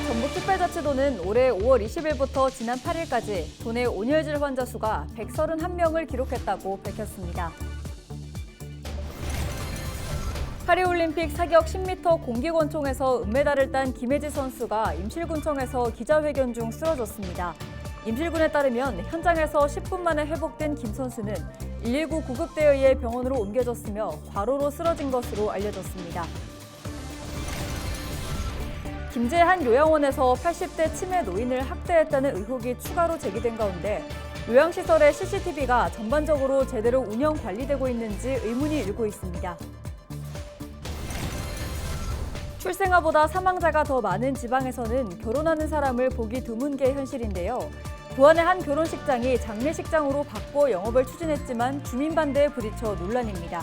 전북특별자치도는 올해 5월 20일부터 지난 8일까지 도내 온열질 환자 수가 131명을 기록했다고 밝혔습니다. 파리올림픽 사격 10m 공기권총에서 은메달을 딴 김혜지 선수가 임실군청에서 기자회견 중 쓰러졌습니다. 임실군에 따르면 현장에서 10분 만에 회복된 김 선수는 119 구급대에 의해 병원으로 옮겨졌으며 과로로 쓰러진 것으로 알려졌습니다. 김제한 요양원에서 80대 치매 노인을 학대했다는 의혹이 추가로 제기된 가운데 요양시설의 CCTV가 전반적으로 제대로 운영 관리되고 있는지 의문이 일고 있습니다. 출생아보다 사망자가 더 많은 지방에서는 결혼하는 사람을 보기 드문 게 현실인데요. 부안의 한 결혼식장이 장례식장으로 바꿔 영업을 추진했지만 주민 반대에 부딪혀 논란입니다.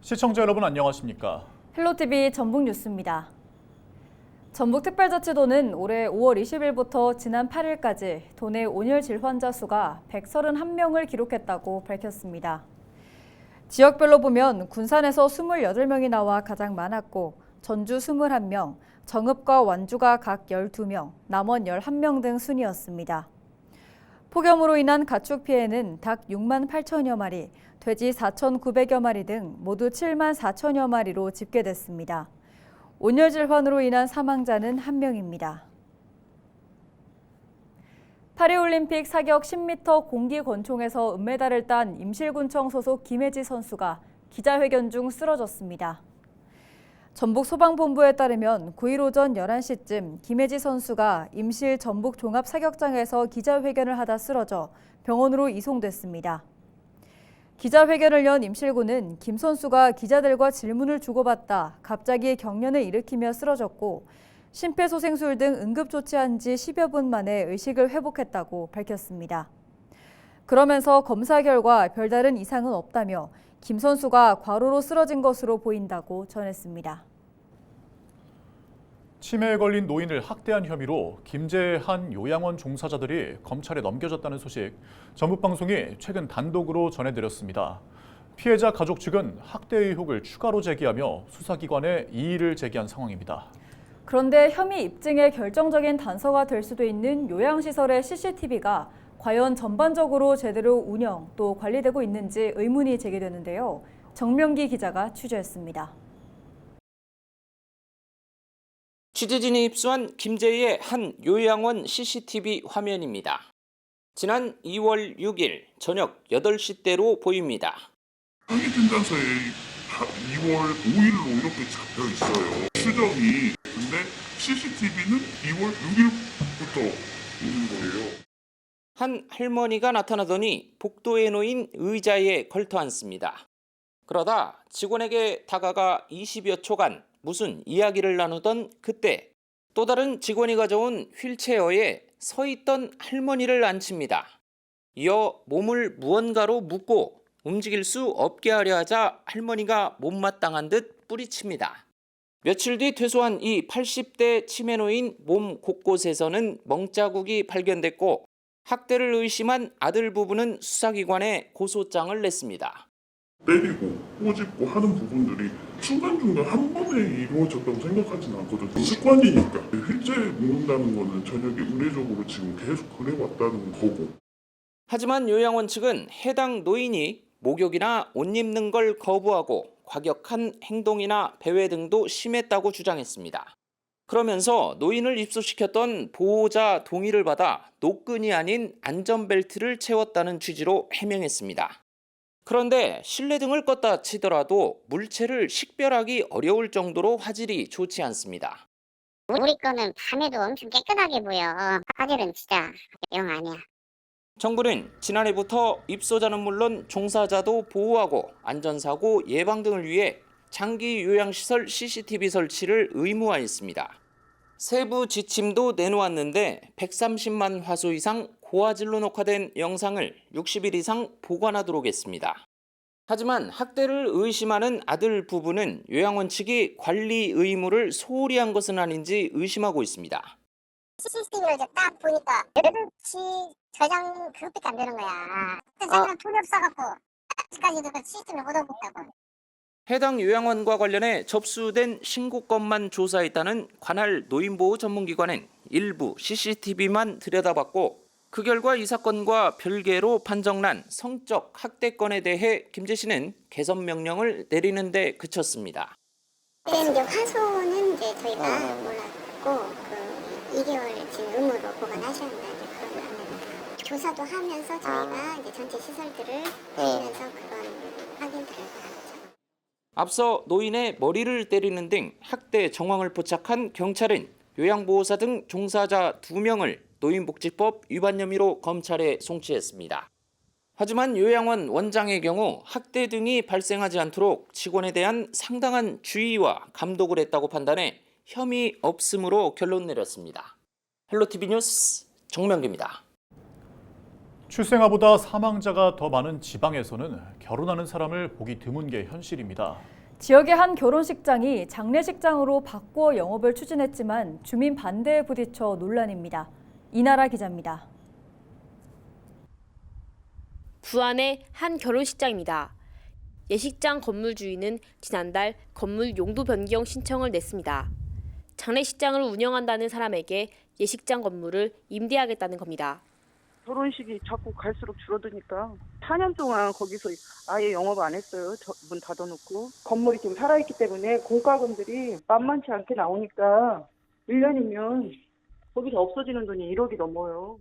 시청자 여러분 안녕하십니까? 헬로티비 전북뉴스입니다. 전북특별자치도는 올해 5월 20일부터 지난 8일까지 도내 온열질 환자 수가 131명을 기록했다고 밝혔습니다. 지역별로 보면 군산에서 28명이 나와 가장 많았고 전주 21명, 정읍과 완주가 각 12명, 남원 11명 등 순이었습니다. 폭염으로 인한 가축 피해는 닭 6만 8천여 마리, 돼지 4,900여 마리 등 모두 7만 4천여 마리로 집계됐습니다. 온열질환으로 인한 사망자는 1명입니다. 파리올림픽 사격 10m 공기권총에서 은메달을 딴 임실군청 소속 김혜지 선수가 기자회견 중 쓰러졌습니다. 전북소방본부에 따르면 9일 오전 11시쯤 김혜지 선수가 임실 전북종합사격장에서 기자회견을 하다 쓰러져 병원으로 이송됐습니다. 기자회견을 연 임실군은 김 선수가 기자들과 질문을 주고받다 갑자기 경련을 일으키며 쓰러졌고 심폐소생술 등 응급조치한 지 10여 분 만에 의식을 회복했다고 밝혔습니다. 그러면서 검사 결과 별다른 이상은 없다며 김 선수가 과로로 쓰러진 것으로 보인다고 전했습니다. 치매에 걸린 노인을 학대한 혐의로 김제한 요양원 종사자들이 검찰에 넘겨졌다는 소식, 전북방송이 최근 단독으로 전해드렸습니다. 피해자 가족 측은 학대 의혹을 추가로 제기하며 수사기관에 이의를 제기한 상황입니다. 그런데 혐의 입증에 결정적인 단서가 될 수도 있는 요양시설의 CCTV가 과연 전반적으로 제대로 운영 또 관리되고 있는지 의문이 제기되는데요. 정명기 기자가 취재했습니다. 취재진이 입수한 김제의 한 요양원 CCTV 화면입니다. 지난 2월 6일 저녁 8시대로 보입니다. 항의 진단서에 2월 5일로 이렇게 잡혀 있어요. 추정이. 근데 CCTV는 2월 6일부터 있는 거예요. 한 할머니가 나타나더니 복도에 놓인 의자에 걸터 앉습니다. 그러다 직원에게 다가가 20여 초간 무슨 이야기를 나누던 그때 또 다른 직원이 가져온 휠체어에 서 있던 할머니를 앉힙니다. 이어 몸을 무언가로 묶고 움직일 수 없게 하려 하자 할머니가 못마땅한 듯 뿌리칩니다. 며칠 뒤 퇴소한 이 80대 치매 노인 몸 곳곳에서는 멍자국이 발견됐고 학대를 의심한 아들 부부는 수사기관에 고소장을 냈습니다. 때리고 꼬집고 하는 부분들이 중간중간 한 번에 이루어졌다고 생각하지는 않거든요. 습관이니까 휠체어에 묶는다는 거는 저녁에 의례적으로 지금 계속 그래왔다는 거고. 하지만 요양원 측은 해당 노인이 목욕이나 옷 입는 걸 거부하고 과격한 행동이나 배회 등도 심했다고 주장했습니다. 그러면서 노인을 입소시켰던 보호자 동의를 받아 노끈이 아닌 안전벨트를 채웠다는 취지로 해명했습니다. 그런데 실내 등을 껐다 치더라도 물체를 식별하기 어려울 정도로 화질이 좋지 않습니다. 우리 거는 밤에도 엄청 깨끗하게 보여. 화질은 진짜 영 아니야. 정부는 지난해부터 입소자는 물론 종사자도 보호하고 안전사고 예방 등을 위해 장기 요양시설 CCTV 설치를 의무화했습니다. 세부 지침도 내놓았는데 130만 화소 이상 고화질로 녹화된 영상을 60일 이상 보관하도록 했습니다. 하지만 학대를 의심하는 아들 부부는 요양원 측이 관리 의무를 소홀히 한 것은 아닌지 의심하고 있습니다. CCTV를 이제 딱 보니까 8시 저장 그것밖에 안 되는 거야. 자기는 돈이 없어갖고 아직까지도 그 CCTV를 못 얻었다고. 해당 요양원과 관련해 접수된 신고 건만 조사했다는 관할 노인보호 전문기관은 일부 CCTV만 들여다봤고 그 결과 이 사건과 별개로 판정난 성적 학대건에 대해 김재 씨는 개선 명령을 내리는 데 그쳤습니다. 근데 이제 화소는 이제 저희가 몰랐고 그 2개월 지금 의무로 보관하셔야 한다 이제 그런 거 하면 조사도 하면서 저희가 이제 전체 시설들을 다니면서 그런 확인들을 하죠. 앞서 노인의 머리를 때리는 등 학대 정황을 포착한 경찰은 요양보호사 등 종사자 2명을 노인복지법 위반 혐의로 검찰에 송치했습니다. 하지만 요양원 원장의 경우 학대 등이 발생하지 않도록 직원에 대한 상당한 주의와 감독을 했다고 판단해 혐의 없음으로 결론 내렸습니다. 헬로티비 뉴스 정명기입니다. 출생아보다 사망자가 더 많은 지방에서는 결혼하는 사람을 보기 드문 게 현실입니다. 지역의 한 결혼식장이 장례식장으로 바꿔 영업을 추진했지만 주민 반대에 부딪혀 논란입니다. 이나라 기자입니다. 부안의 한 결혼식장입니다. 예식장 건물 주인은 지난달 건물 용도 변경 신청을 냈습니다. 장례식장을 운영한다는 사람에게 예식장 건물을 임대하겠다는 겁니다. 결혼식이 자꾸 갈수록 줄어드니까 4년 동안 거기서 아예 영업 안 했어요. 문 닫아놓고. 건물이 지금 살아있기 때문에 공과금들이 만만치 않게 나오니까 1년이면 거기서 없어지는 돈이 1억이 넘어요.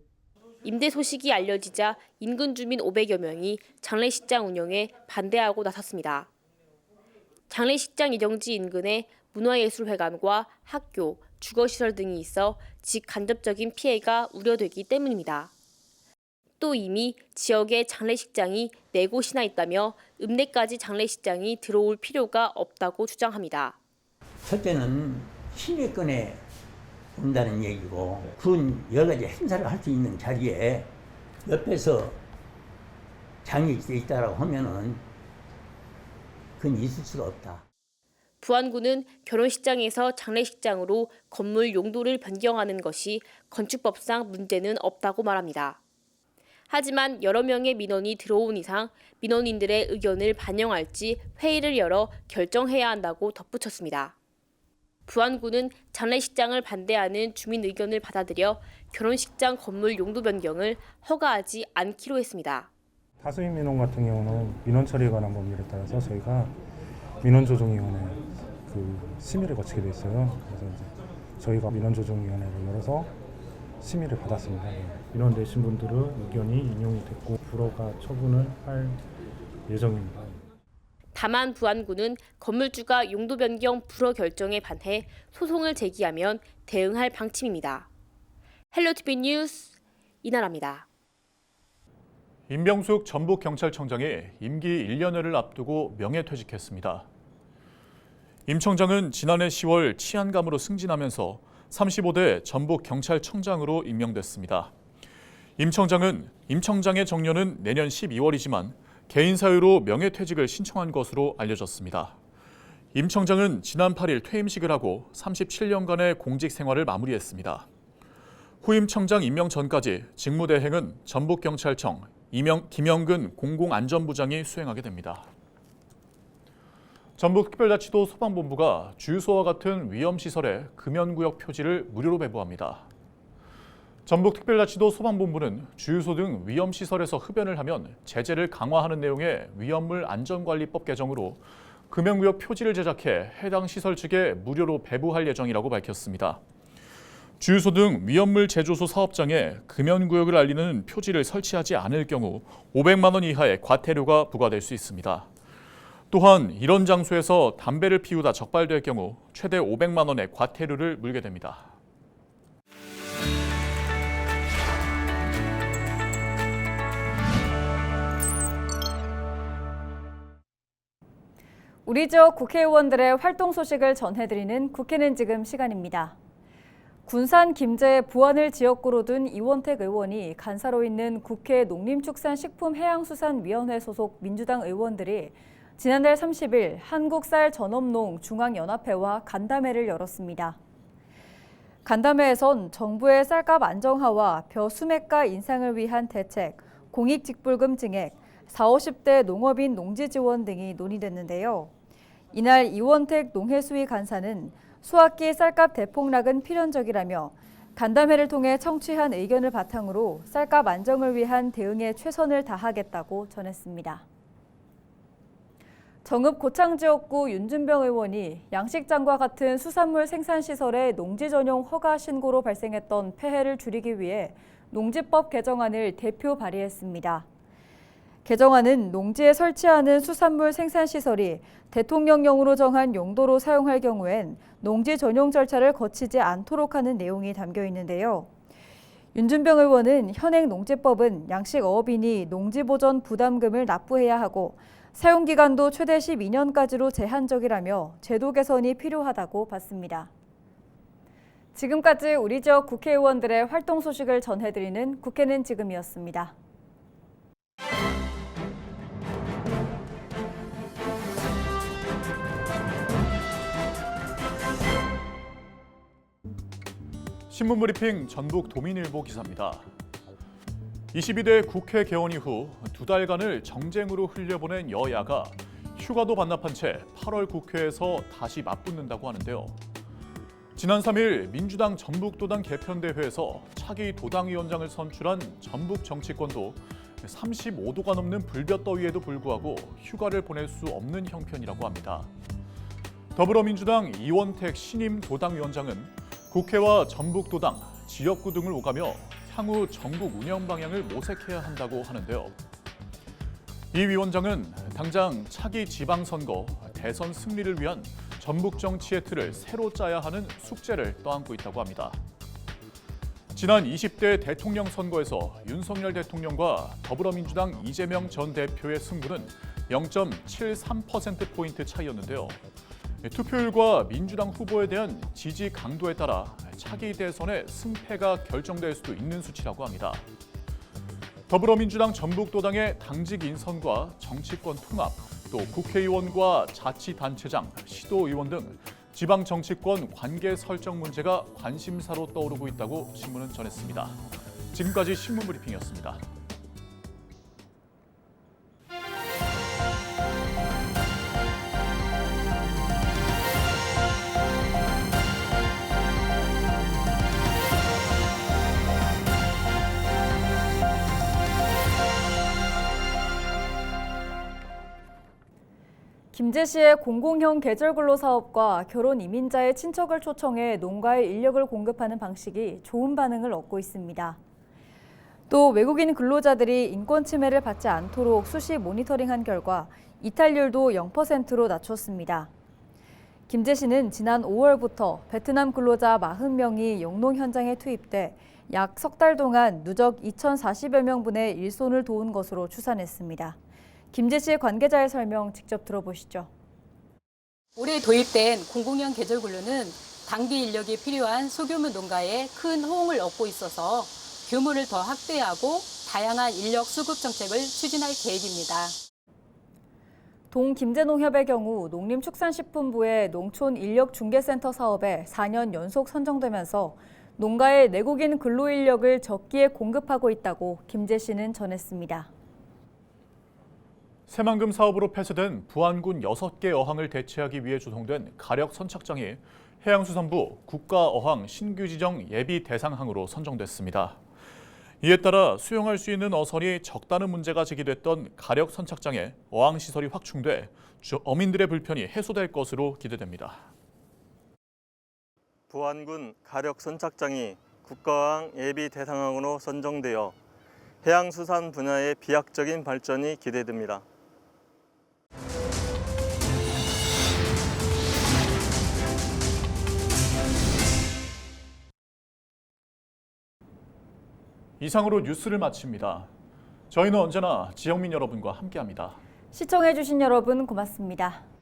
임대 소식이 알려지자 인근 주민 500여 명이 장례식장 운영에 반대하고 나섰습니다. 장례식장 예정지 인근에 문화예술회관과 학교, 주거시설 등이 있어 직간접적인 피해가 우려되기 때문입니다. 또 이미 지역에 장례식장이 4곳이나 있다며 읍내까지 장례식장이 들어올 필요가 없다고 주장합니다. 첫째는 시민권에 온다는 얘기고 군 여러 가지 행사를 할 수 있는 자리에 옆에서 장이 있다라고 하면은 그건 있을 수가 없다. 부안군은 결혼식장에서 장례식장으로 건물 용도를 변경하는 것이 건축법상 문제는 없다고 말합니다. 하지만 여러 명의 민원이 들어온 이상 민원인들의 의견을 반영할지 회의를 열어 결정해야 한다고 덧붙였습니다. 부안군은 장례식장을 반대하는 주민 의견을 받아들여 결혼식장 건물 용도 변경을 허가하지 않기로 했습니다. 다수인 민원 같은 경우는 민원 처리에 관한 법률에 따라서 저희가 민원조정위원회 심의를 거치게 돼 있어요. 그래서 이제 저희가 민원조정위원회를 열어서 심의를 받았습니다. 민원 내신 분들의 의견이 인용이 됐고 불허가 처분을 할 예정입니다. 다만 부안군은 건물주가 용도 변경 불허 결정에 반해 소송을 제기하면 대응할 방침입니다. 헬로티비 뉴스 이나라입니다. 임병숙 전북경찰청장이 임기 1년여를 앞두고 명예퇴직했습니다. 임 청장은 지난해 10월 치안감으로 승진하면서 35대 전북경찰청장으로 임명됐습니다. 임 청장은 임 청장의 정년은 내년 12월이지만 개인 사유로 명예퇴직을 신청한 것으로 알려졌습니다. 임 청장은 지난 8일 퇴임식을 하고 37년간의 공직 생활을 마무리했습니다. 후임 청장 임명 전까지 직무대행은 전북경찰청 김영근 공공안전부장이 수행하게 됩니다. 전북특별자치도 소방본부가 주유소와 같은 위험시설에 금연구역 표지를 무료로 배부합니다. 전북특별자치도 소방본부는 주유소 등 위험시설에서 흡연을 하면 제재를 강화하는 내용의 위험물 안전관리법 개정으로 금연구역 표지를 제작해 해당 시설 측에 무료로 배부할 예정이라고 밝혔습니다. 주유소 등 위험물 제조소 사업장에 금연구역을 알리는 표지를 설치하지 않을 경우 500만 원 이하의 과태료가 부과될 수 있습니다. 또한 이런 장소에서 담배를 피우다 적발될 경우 최대 500만 원의 과태료를 물게 됩니다. 우리 지역 국회의원들의 활동 소식을 전해드리는 국회는 지금 시간입니다. 군산 김제 부안을 지역구로 둔 이원택 의원이 간사로 있는 국회 농림축산식품해양수산위원회 소속 민주당 의원들이 지난달 30일 한국쌀전업농 중앙연합회와 간담회를 열었습니다. 간담회에선 정부의 쌀값 안정화와 벼수매가 인상을 위한 대책, 공익직불금 증액, 40, 50대 농업인 농지 지원 등이 논의됐는데요. 이날 이원택 농해수위 간사는 수학기 쌀값 대폭락은 필연적이라며 간담회를 통해 청취한 의견을 바탕으로 쌀값 안정을 위한 대응에 최선을 다하겠다고 전했습니다. 정읍 고창지역구 윤준병 의원이 양식장과 같은 수산물 생산시설의 농지 전용 허가 신고로 발생했던 폐해를 줄이기 위해 농지법 개정안을 대표 발의했습니다. 개정안은 농지에 설치하는 수산물 생산시설이 대통령령으로 정한 용도로 사용할 경우엔 농지 전용 절차를 거치지 않도록 하는 내용이 담겨 있는데요. 윤준병 의원은 현행 농지법은 양식어업인이 농지보전 부담금을 납부해야 하고 사용기간도 최대 12년까지로 제한적이라며 제도 개선이 필요하다고 봤습니다. 지금까지 우리 지역 국회의원들의 활동 소식을 전해드리는 국회는 지금이었습니다. 신문브리핑 전북 도민일보 기사입니다. 22대 국회 개원 이후 2달간을 정쟁으로 흘려보낸 여야가 휴가도 반납한 채 8월 국회에서 다시 맞붙는다고 하는데요. 지난 3일 민주당 전북도당 개편대회에서 차기 도당위원장을 선출한 전북 정치권도 35도가 넘는 불볕더위에도 불구하고 휴가를 보낼 수 없는 형편이라고 합니다. 더불어민주당 이원택 신임 도당위원장은 국회와 전북도당, 지역구 등을 오가며 향후 전국 운영 방향을 모색해야 한다고 하는데요. 이 위원장은 당장 차기 지방선거, 대선 승리를 위한 전북 정치의 틀을 새로 짜야 하는 숙제를 떠안고 있다고 합니다. 지난 20대 대통령 선거에서 윤석열 대통령과 더불어민주당 이재명 전 대표의 승부는 0.73%포인트 차이였는데요. 투표율과 민주당 후보에 대한 지지 강도에 따라 차기 대선의 승패가 결정될 수도 있는 수치라고 합니다. 더불어민주당 전북도당의 당직 인선과 정치권 통합, 또 국회의원과 자치단체장, 시도의원 등 지방 정치권 관계 설정 문제가 관심사로 떠오르고 있다고 신문은 전했습니다. 지금까지 신문브리핑이었습니다. 김제시의 공공형 계절근로 사업과 결혼 이민자의 친척을 초청해 농가에 인력을 공급하는 방식이 좋은 반응을 얻고 있습니다. 또 외국인 근로자들이 인권 침해를 받지 않도록 수시 모니터링한 결과 이탈률도 0%로 낮췄습니다. 김제시는 지난 5월부터 베트남 근로자 40명이 영농 현장에 투입돼 약 석 달 동안 누적 2,040여 명분의 일손을 도운 것으로 추산했습니다. 김제시 관계자의 설명 직접 들어보시죠. 올해 도입된 공공형 계절근로는 단기 인력이 필요한 소규모 농가에 큰 호응을 얻고 있어서 규모를 더 확대하고 다양한 인력 수급 정책을 추진할 계획입니다. 동김제농협의 경우 농림축산식품부의 농촌인력중개센터 사업에 4년 연속 선정되면서 농가에 내국인 근로인력을 적기에 공급하고 있다고 김제시는 전했습니다. 새만금 사업으로 폐쇄된 부안군 6개 어항을 대체하기 위해 조성된 가력 선착장이 해양수산부 국가어항 신규 지정 예비 대상항으로 선정됐습니다. 이에 따라 수용할 수 있는 어선이 적다는 문제가 제기됐던 가력 선착장에 어항 시설이 확충돼 어민들의 불편이 해소될 것으로 기대됩니다. 부안군 가력 선착장이 국가어항 예비 대상항으로 선정되어 해양수산 분야의 비약적인 발전이 기대됩니다. 이상으로 뉴스를 마칩니다. 저희는 언제나 지역민 여러분과 함께합니다. 시청해주신 여러분 고맙습니다.